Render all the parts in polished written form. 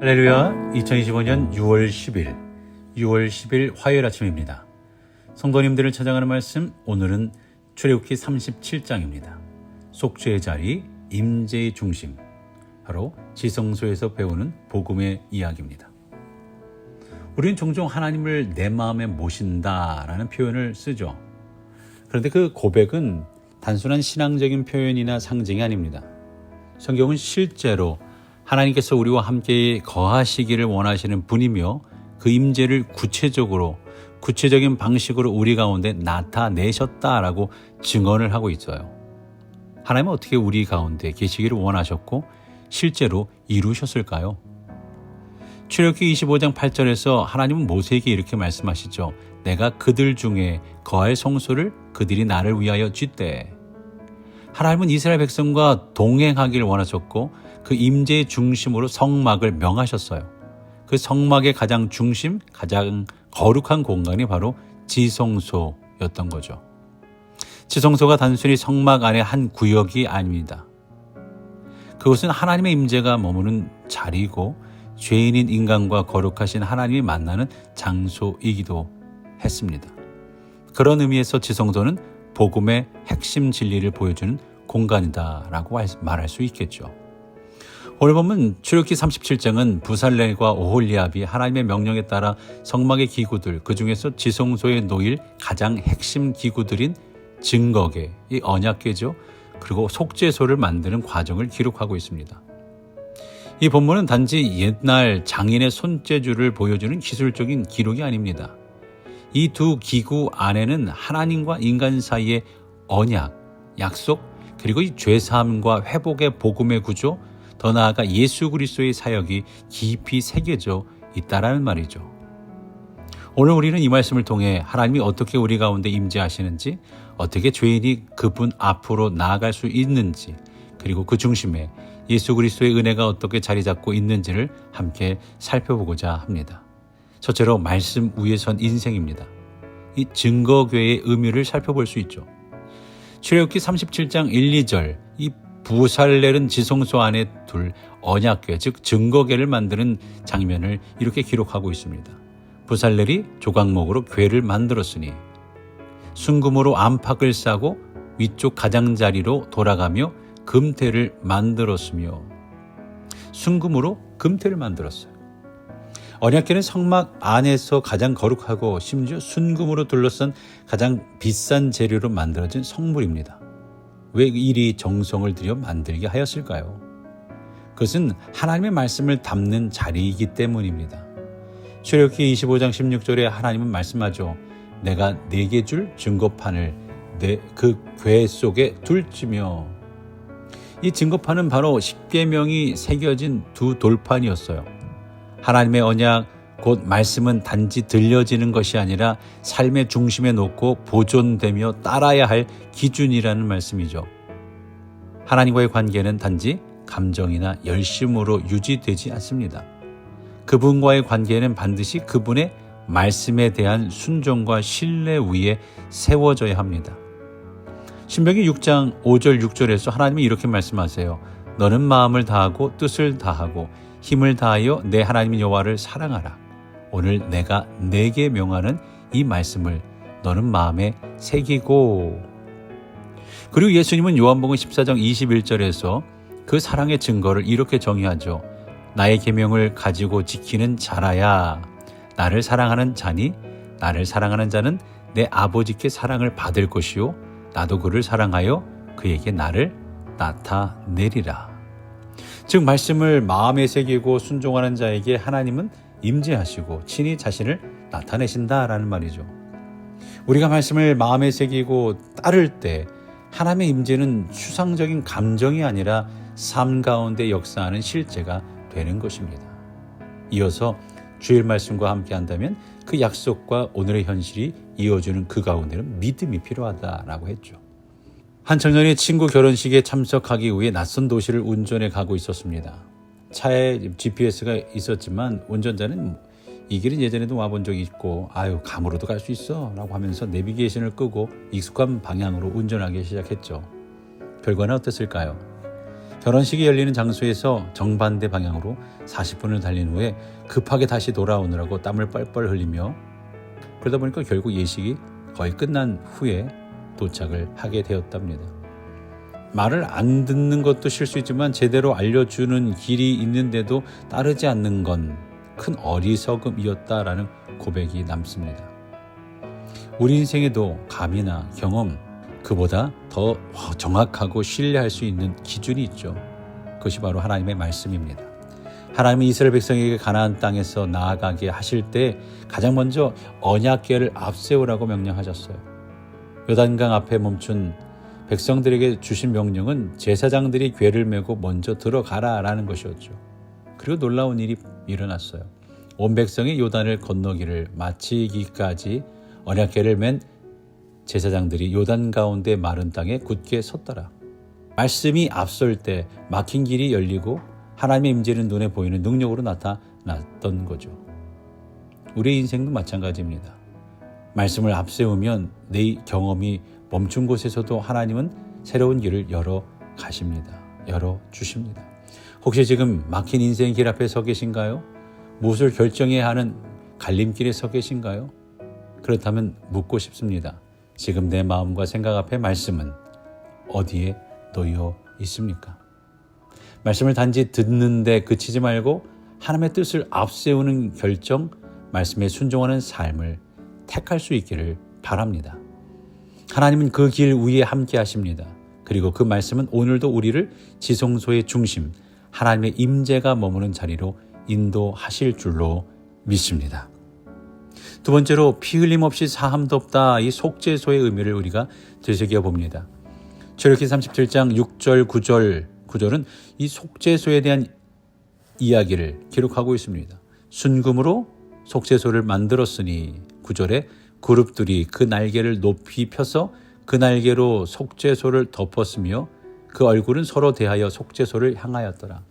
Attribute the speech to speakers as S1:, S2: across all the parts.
S1: 할렐루야. 2025년 6월 10일 화요일 아침입니다. 성도님들을 찾아가는 말씀, 오늘은 출애굽기 37장입니다. 속죄의 자리, 임재의 중심, 바로 지성소에서 배우는 복음의 이야기입니다. 우리는 종종 하나님을 내 마음에 모신다라는 표현을 쓰죠. 그런데 그 고백은 단순한 신앙적인 표현이나 상징이 아닙니다. 성경은 실제로 하나님께서 우리와 함께 거하시기를 원하시는 분이며 그 임재를 구체적인 방식으로 우리 가운데 나타내셨다라고 증언을 하고 있어요. 하나님은 어떻게 우리 가운데 계시기를 원하셨고 실제로 이루셨을까요? 출애굽기 25장 8절에서 하나님은 모세에게 이렇게 말씀하시죠. 내가 그들 중에 거할 성소를 그들이 나를 위하여 짓되. 하나님은 이스라엘 백성과 동행하기를 원하셨고 그 임재의 중심으로 성막을 명하셨어요. 그 성막의 가장 중심, 가장 거룩한 공간이 바로 지성소였던 거죠. 지성소가 단순히 성막 안의 한 구역이 아닙니다. 그것은 하나님의 임재가 머무는 자리이고 죄인인 인간과 거룩하신 하나님이 만나는 장소이기도 했습니다. 그런 의미에서 지성소는 복음의 핵심 진리를 보여주는 공간이다라고 말할 수 있겠죠. 오늘 보면 출애굽기 37장은 부살렐과 오홀리압이 하나님의 명령에 따라 성막의 기구들, 그중에서 지성소에 놓일 가장 핵심 기구들인 증거궤, 이 언약궤죠. 그리고 속죄소를 만드는 과정을 기록하고 있습니다. 이 본문은 단지 옛날 장인의 손재주를 보여주는 기술적인 기록이 아닙니다. 이 두 기구 안에는 하나님과 인간 사이의 언약, 약속, 그리고 이 죄사함과 회복의 복음의 구조, 더 나아가 예수 그리스도의 사역이 깊이 새겨져 있다라는 말이죠. 오늘 우리는 이 말씀을 통해 하나님이 어떻게 우리 가운데 임재하시는지, 어떻게 죄인이 그분 앞으로 나아갈 수 있는지, 그리고 그 중심에 예수 그리스도의 은혜가 어떻게 자리 잡고 있는지를 함께 살펴보고자 합니다. 첫째로 말씀 위에 선 인생입니다. 이 증거궤의 의미를 살펴볼 수 있죠. 출애굽기 37장 1, 2절, 이 부살렐은 지성소 안에 둘 언약궤, 즉 증거궤를 만드는 장면을 이렇게 기록하고 있습니다. 부살렐이 조각목으로 궤를 만들었으니 순금으로 안팎을 싸고 위쪽 가장자리로 돌아가며 금태를 만들었으며. 순금으로 금태를 만들었어요. 언약궤는 성막 안에서 가장 거룩하고 심지어 순금으로 둘러싼 가장 비싼 재료로 만들어진 성물입니다. 왜 이리 정성을 들여 만들게 하였을까요? 그것은 하나님의 말씀을 담는 자리이기 때문입니다. 출애굽기 25장 16절에 하나님은 말씀하죠. 내가 네게 줄 증거판을 그 궤 속에 둘지며. 이 증거판은 바로 십계명이 새겨진 두 돌판이었어요. 하나님의 언약, 곧 말씀은 단지 들려지는 것이 아니라 삶의 중심에 놓고 보존되며 따라야 할 기준이라는 말씀이죠. 하나님과의 관계는 단지 감정이나 열심으로 유지되지 않습니다. 그분과의 관계는 반드시 그분의 말씀에 대한 순종과 신뢰 위에 세워져야 합니다. 신명기 6장 5절 6절에서 하나님이 이렇게 말씀하세요. 너는 마음을 다하고 뜻을 다하고 힘을 다하여 내 하나님 여호와를 사랑하라. 오늘 내가 네게 명하는 이 말씀을 너는 마음에 새기고. 그리고 예수님은 요한복음 14장 21절에서 그 사랑의 증거를 이렇게 정의하죠. 나의 계명을 가지고 지키는 자라야 나를 사랑하는 자니 나를 사랑하는 자는 내 아버지께 사랑을 받을 것이요 나도 그를 사랑하여 그에게 나를 나타내리라. 즉 말씀을 마음에 새기고 순종하는 자에게 하나님은 임재하시고 친히 자신을 나타내신다라는 말이죠. 우리가 말씀을 마음에 새기고 따를 때 하나님의 임재는 추상적인 감정이 아니라 삶 가운데 역사하는 실제가 되는 것입니다. 이어서 주일 말씀과 함께 한다면 그 약속과 오늘의 현실이 이어주는 그 가운데는 믿음이 필요하다라고 했죠. 한 청년이 친구 결혼식에 참석하기 위해 낯선 도시를 운전해 가고 있었습니다. 차에 GPS가 있었지만 운전자는 이 길은 예전에도 와본 적이 있고 감으로도 갈 수 있어 라고 하면서 내비게이션을 끄고 익숙한 방향으로 운전하기 시작했죠. 결과는 어땠을까요? 결혼식이 열리는 장소에서 정반대 방향으로 40분을 달린 후에 급하게 다시 돌아오느라고 땀을 뻘뻘 흘리며 그러다 보니까 결국 예식이 거의 끝난 후에 도착을 하게 되었답니다. 말을 안 듣는 것도 실수이지만 제대로 알려주는 길이 있는데도 따르지 않는 건 큰 어리석음이었다라는 고백이 남습니다. 우리 인생에도 감이나 경험, 그보다 더 정확하고 신뢰할 수 있는 기준이 있죠. 그것이 바로 하나님의 말씀입니다. 하나님은 이스라엘 백성에게 가나안 땅에서 나아가게 하실 때 가장 먼저 언약궤를 앞세우라고 명령하셨어요. 요단강 앞에 멈춘 백성들에게 주신 명령은 제사장들이 궤를 메고 먼저 들어가라라는 것이었죠. 그리고 놀라운 일이 일어났어요. 온 백성이 요단을 건너기를 마치기까지 언약궤를 맨 제사장들이 요단 가운데 마른 땅에 굳게 섰더라. 말씀이 앞설 때 막힌 길이 열리고 하나님의 임재는 눈에 보이는 능력으로 나타났던 거죠. 우리의 인생도 마찬가지입니다. 말씀을 앞세우면 내 경험이 멈춘 곳에서도 하나님은 새로운 길을 열어 가십니다. 열어 주십니다. 혹시 지금 막힌 인생의 길 앞에 서 계신가요? 무엇을 결정해야 하는 갈림길에 서 계신가요? 그렇다면 묻고 싶습니다. 지금 내 마음과 생각 앞에 말씀은 어디에 놓여 있습니까? 말씀을 단지 듣는데 그치지 말고 하나님의 뜻을 앞세우는 결정, 말씀에 순종하는 삶을 택할 수 있기를 바랍니다. 하나님은 그 길 위에 함께 하십니다. 그리고 그 말씀은 오늘도 우리를 지성소의 중심, 하나님의 임재가 머무는 자리로 인도하실 줄로 믿습니다. 두 번째로 피 흘림 없이 사함도 없다. 이 속죄소의 의미를 우리가 되새겨 봅니다. 출애굽기 37장 6절 9절은 이 속죄소에 대한 이야기를 기록하고 있습니다. 순금으로 속죄소를 만들었으니 9절에 그룹들이 그 날개를 높이 펴서 그 날개로 속죄소를 덮었으며 그 얼굴은 서로 대하여 속죄소를 향하였더라.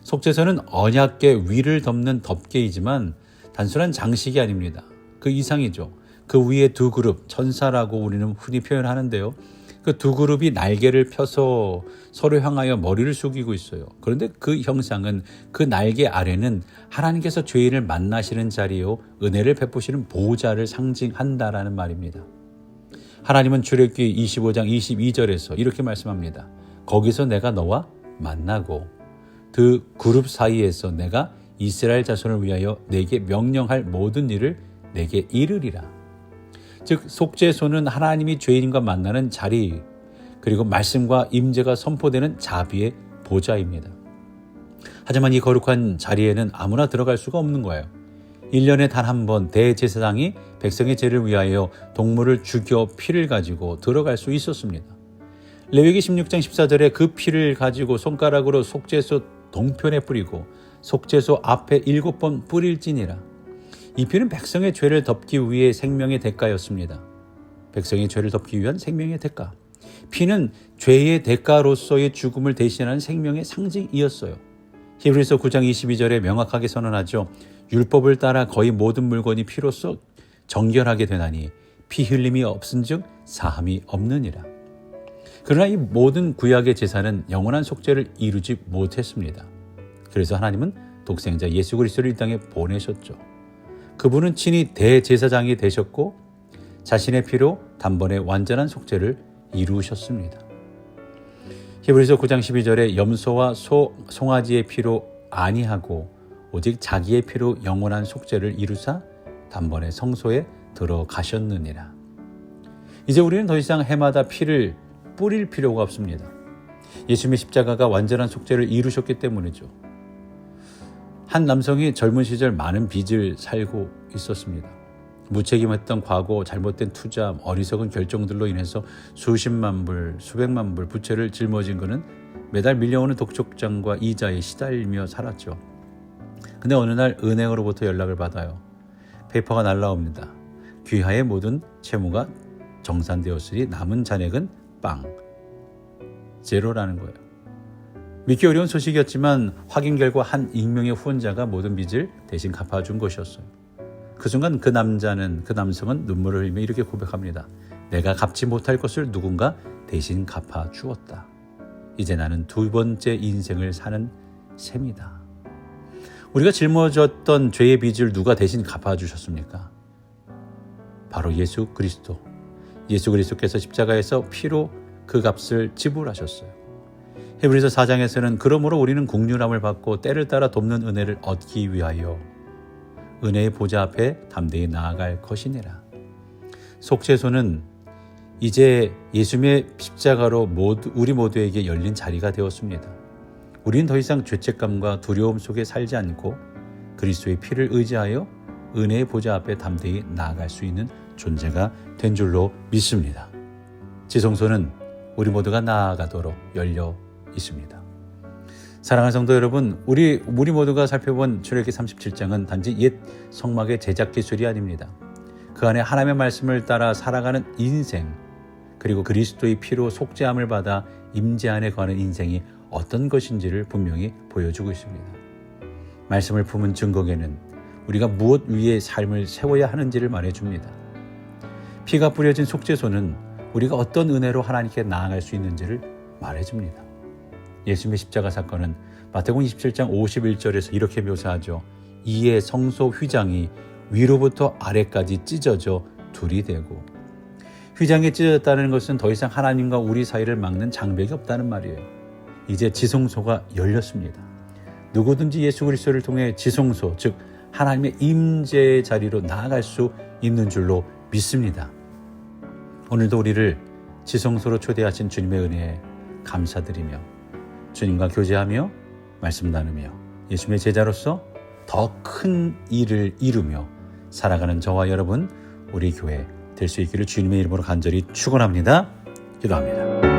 S1: 속죄소는 언약궤 위를 덮는 덮개이지만 단순한 장식이 아닙니다. 그 이상이죠. 그 위에 두 그룹, 천사라고 우리는 흔히 표현하는데요. 그 두 그룹이 날개를 펴서 서로 향하여 머리를 숙이고 있어요. 그런데 그 형상은 그 날개 아래는 하나님께서 죄인을 만나시는 자리요 은혜를 베푸시는 보호자를 상징한다라는 말입니다. 하나님은 출애굽기 25장 22절에서 이렇게 말씀합니다. 거기서 내가 너와 만나고 그 그룹 사이에서 내가 이스라엘 자손을 위하여 내게 명령할 모든 일을 내게 이르리라. 즉 속죄소는 하나님이 죄인과 만나는 자리, 그리고 말씀과 임재가 선포되는 자비의 보좌입니다. 하지만 이 거룩한 자리에는 아무나 들어갈 수가 없는 거예요. 1년에 단 한 번 대제사장이 백성의 죄를 위하여 동물을 죽여 피를 가지고 들어갈 수 있었습니다. 레위기 16장 14절에 그 피를 가지고 손가락으로 속죄소 동편에 뿌리고 속죄소 앞에 7번 뿌릴지니라. 이 피는 백성의 죄를 덮기 위해 생명의 대가였습니다. 백성의 죄를 덮기 위한 생명의 대가. 피는 죄의 대가로서의 죽음을 대신하는 생명의 상징이었어요. 히브리서 9장 22절에 명확하게 선언하죠. 율법을 따라 거의 모든 물건이 피로써 정결하게 되나니 피 흘림이 없은즉 사함이 없느니라. 그러나 이 모든 구약의 제사는 영원한 속죄를 이루지 못했습니다. 그래서 하나님은 독생자 예수 그리스도를 이 땅에 보내셨죠. 그분은 친히 대제사장이 되셨고 자신의 피로 단번에 완전한 속죄를 이루셨습니다. 히브리서 9장 12절에 염소와 송아지의 피로 아니하고 오직 자기의 피로 영원한 속죄를 이루사 단번에 성소에 들어가셨느니라. 이제 우리는 더 이상 해마다 피를 뿌릴 필요가 없습니다. 예수님의 십자가가 완전한 속죄를 이루셨기 때문이죠. 한 남성이 젊은 시절 많은 빚을 살고 있었습니다. 무책임했던 과거, 잘못된 투자, 어리석은 결정들로 인해서 수십만 불, 수백만 불 부채를 짊어진 그는 매달 밀려오는 독촉장과 이자에 시달리며 살았죠. 근데 어느 날 은행으로부터 연락을 받아요. 페이퍼가 날라옵니다. 귀하의 모든 채무가 정산되었으니 남은 잔액은 빵, 제로라는 거예요. 믿기 어려운 소식이었지만 확인 결과 한 익명의 후원자가 모든 빚을 대신 갚아준 것이었어요. 그 순간 그 남성은 눈물을 흘리며 이렇게 고백합니다. 내가 갚지 못할 것을 누군가 대신 갚아주었다. 이제 나는 두 번째 인생을 사는 셈이다. 우리가 짊어졌던 죄의 빚을 누가 대신 갚아주셨습니까? 바로 예수 그리스도. 예수 그리스도께서 십자가에서 피로 그 값을 지불하셨어요. 히브리서 4장에서는 그러므로 우리는 긍휼함을 받고 때를 따라 돕는 은혜를 얻기 위하여 은혜의 보좌 앞에 담대히 나아갈 것이니라. 속죄소는 이제 예수님의 십자가로 우리 모두에게 열린 자리가 되었습니다. 우리는 더 이상 죄책감과 두려움 속에 살지 않고 그리스도의 피를 의지하여 은혜의 보좌 앞에 담대히 나아갈 수 있는 존재가 된 줄로 믿습니다. 지성소는 우리 모두가 나아가도록 열려 있습니다. 사랑하는 성도 여러분, 우리 모두가 살펴본 출애굽기 37장은 단지 옛 성막의 제작 기술이 아닙니다. 그 안에 하나님의 말씀을 따라 살아가는 인생, 그리고 그리스도의 피로 속죄함을 받아 임재 안에 거하는 인생이 어떤 것인지를 분명히 보여주고 있습니다. 말씀을 품은 증거에는 우리가 무엇 위에 삶을 세워야 하는지를 말해줍니다. 피가 뿌려진 속죄소는 우리가 어떤 은혜로 하나님께 나아갈 수 있는지를 말해줍니다. 예수님의 십자가 사건은 마태복음 27장 51절에서 이렇게 묘사하죠. 이에 성소 휘장이 위로부터 아래까지 찢어져 둘이 되고, 휘장이 찢어졌다는 것은 더 이상 하나님과 우리 사이를 막는 장벽이 없다는 말이에요. 이제 지성소가 열렸습니다. 누구든지 예수 그리스도를 통해 지성소, 즉 하나님의 임재의 자리로 나아갈 수 있는 줄로 믿습니다. 오늘도 우리를 지성소로 초대하신 주님의 은혜에 감사드리며 주님과 교제하며 말씀 나누며 예수님의 제자로서 더 큰 일을 이루며 살아가는 저와 여러분, 우리 교회 될 수 있기를 주님의 이름으로 간절히 축원합니다. 기도합니다.